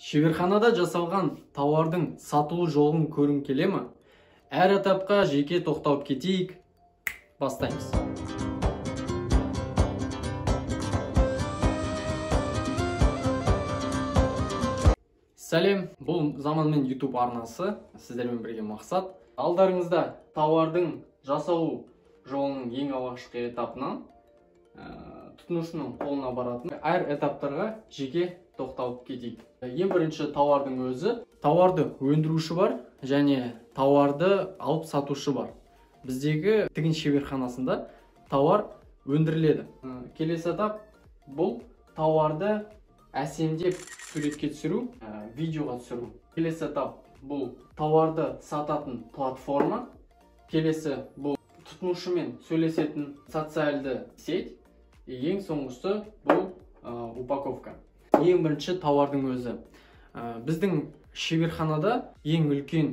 Шеберханада жасалған тауардың сатылу жолын көрін келе ме? Әр этапқа жеке тоқталып кетейік. Бастаймыз. Сәлем, бұл Заманмен YouTube арнасы. Сіздермен бірге мақсат. Алдарыңызда тауардың жасалу жолының ең алғашқы этапынан тұтынушының қолына баратын әр этаптарға жеке тоқталып кетейік. Ең бірінші тауардың өзі. Тауарды өндіруші бар және тауарды алып сатушы бар. Біздегі тігін шеберханасында тауар өндіріледі. Келесі этап бұл тауарды әсемдеп суретке түсіру, видеоға түсіру. Келесі этап бұл тауарды сататын платформа. Келесі бұл тұтынушымен сөйлесетін социальды сеть. Ең соңғысы бұл упаковка. Ең бірінші тауардың өзі. Біздің шеберханада ең үлкен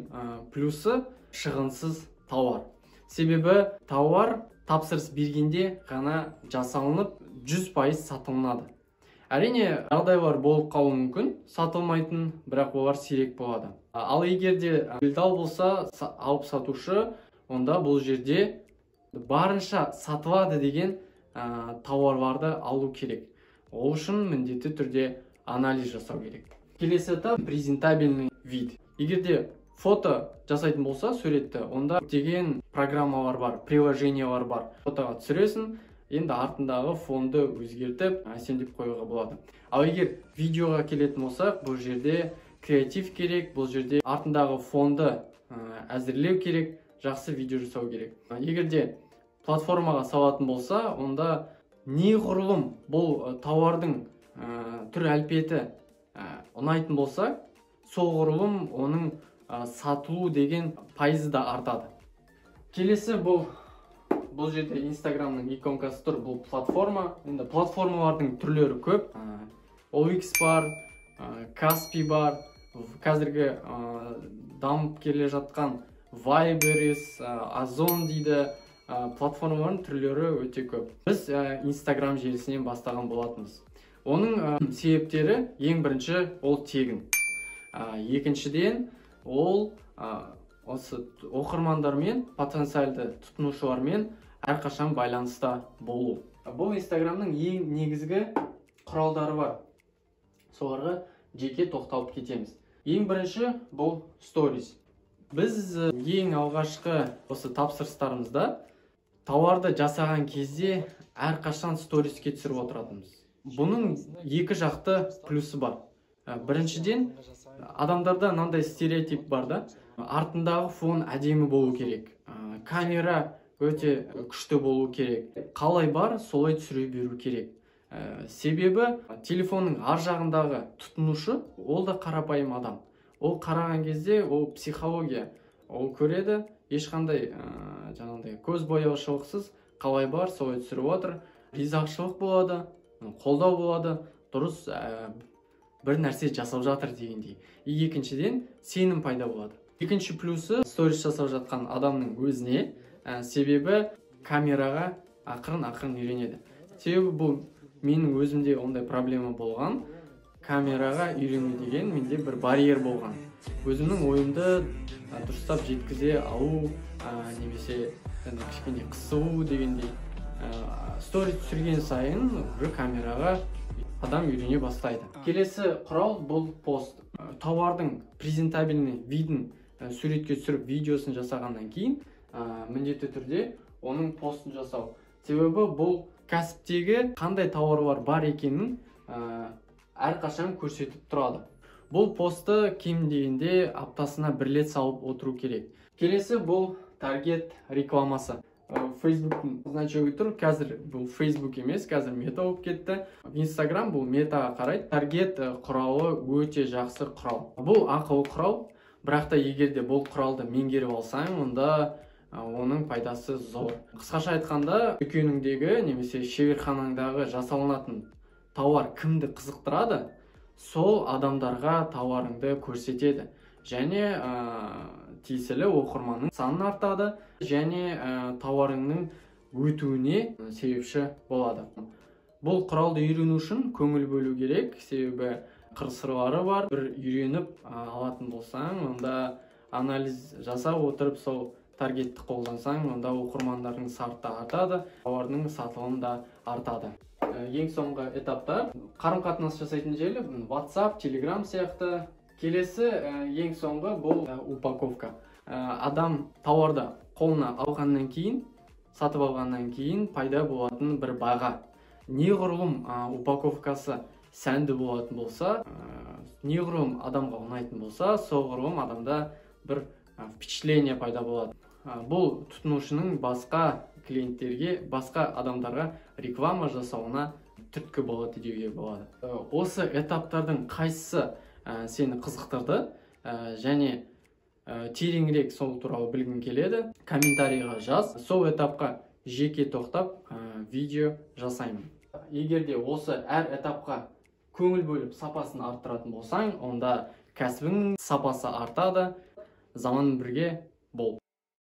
плюсы шығынсыз тауар. Себебі тауар тапсырыс бергенде ғана жасалынып 100% сатылынады. Әрине, жағдайлар болып қалуы мүмкін, сатылмайтын, бірақ олар сирек болады. Ал егер де делдал болса, алып сатушы, онда бұл жерде барынша сатылады деген тауарларды алу керек. Ол үшін міндетті түрде анализ жасау керек. Келесі этап презентабельный вид. Егер де фото жасайтын болса суретті, онда деген программалар бар, приложениялар бар. Фотоға түсіресің, енді артындағы фонды өзгертіп, әсемдеп қоюға болады. Ал егер видеоға келетін болсақ, бұл жерде креатив керек, бұл жерде артындағы фонды әзірлеу керек, жақсы видео жасау керек. Егер де платформаға салатын болса, онда неғұрлым бұл тауардың түр әлпеті ұнайтын болса, соғұрлым оның сатылу деген пайызы да артады. Келесі бұл жерде Инстаграмның иконкасы тұр, бұл платформа. Енді платформалардың түрлері көп. OX бар, Каспи бар, қазіргі дамып келе жатқан Вайберис, Озон дейді. Платформалардың түрлері өте көп. Біз Инстаграм желісінен бастаған болатынбыз. Оның себептері ең бірінші ол тегін. Екіншіден ол осы оқырмандармен, потенциалды тұтынушылармен әрқашан байланыста болу. Бұл Инстаграмның ең негізгі құралдары бар. Соларға жеке тоқталып кетеміз. Ең бірінші бұл сторис. Біз ең алғашқы осы тапсырыстарымызда тауарды жасаған кезде әрқашан сториске түсіріп отыратынбыз. Бұның екі жақты плюсы бар. Біріншіден, адамдарда мынандай стереотип бар да, артындағы фон әдемі болу керек. Камера өте күшті болу керек. Қалай бар, солай түсіре беру керек. Себебі телефонның ар жағындағы тұтынушы, ол да қарапайым адам. Ол қараған кезде, ол психология. Ол көреді, ешқандай көз бояушылықсыз қалай бар, солай түсіріп отыр. Ризашылық болады, қолдау болады, дұрыс бір нәрсе жасап жатыр дегендей. Екіншіден, сенім пайда болады. Екінші плюсы сторис жасап жатқан адамның өзіне, себебі камераға ақырын үйренеді. Себебі бұл менің өзімде ондай проблема болған. Камераға үйрену деген менде бір барьер болған. Өзімнің ойымды дұрыстап жеткізе алу, немесе кішкене қысылу дегендей. Сторис түсірген сайын камераға адам үйрене бастайды. Келесі құрал бұл пост. Тауардың презентабельный видін суретке түсіріп видеосын жасағаннан кейін міндетті түрде оның постын жасау. Себебі бұл кәсіптегі қандай тауарлар бар екенін әрқашан көрсетіп тұрады. Бұл посты кем дегенде аптасына бір рет салып отыру керек. Келесі бұл таргет рекламасы. Фейсбуктың значогы тұр. Қазір бұл Фейсбук емес, қазір мета болып кетті. Инстаграм бұл метаға қарайды. Таргет құралы өте жақсы құрал. Бұл ақылы құрал, бірақ та егер де бұл құралды меңгеріп алсаң, онда оның пайдасы зор. Қысқаша айтқанда, дүкеніңдегі немесе шеберханаңдағы жасалынатын тауар кімді қызықтырады, сол адамдарға тауарыңды көрсетеді. Және тиесілі оқырманның санын артады, және тауарыңның өтуіне себепші болады. Бұл құралды үйрену үшін көңіл бөлу керек, себебі қыр-сырлары бар. Бір үйреніп алатын болсаң, онда анализ жасап отырып сол таргетті қолдансаң, онда оқырмандардың саны да артады, тауардың сатылымы да артады. Ең соңғы этаптар қарым-қатынас жасайтын желі WhatsApp, Telegram сияқты. Келесі ең соңғы бұл упаковка. Адам тауарды қолына алғаннан кейін, сатып алғаннан кейін пайда болатын бір баға. Неғұрлым упаковкасы сәнді болатын болса, неғұрлым адамға ұнайтын болса, соғұрлым адамда бір впечатление пайда болады. Бұл тұтынушының басқа клиенттерге, басқа адамдарға реклама жасауына түрткі болады деуге болады. Осы этаптардың қайсысы сені қызықтырды және тереңірек сол туралы білгің келеді, комментарийға жаз. Сол этапқа жеке тоқтап видео жасаймын. Егер де осы әр этапқа көңіл бөліп сапасын арттыратын болсаң, онда кәсібің сапасы артады. Заманмен бірге бол.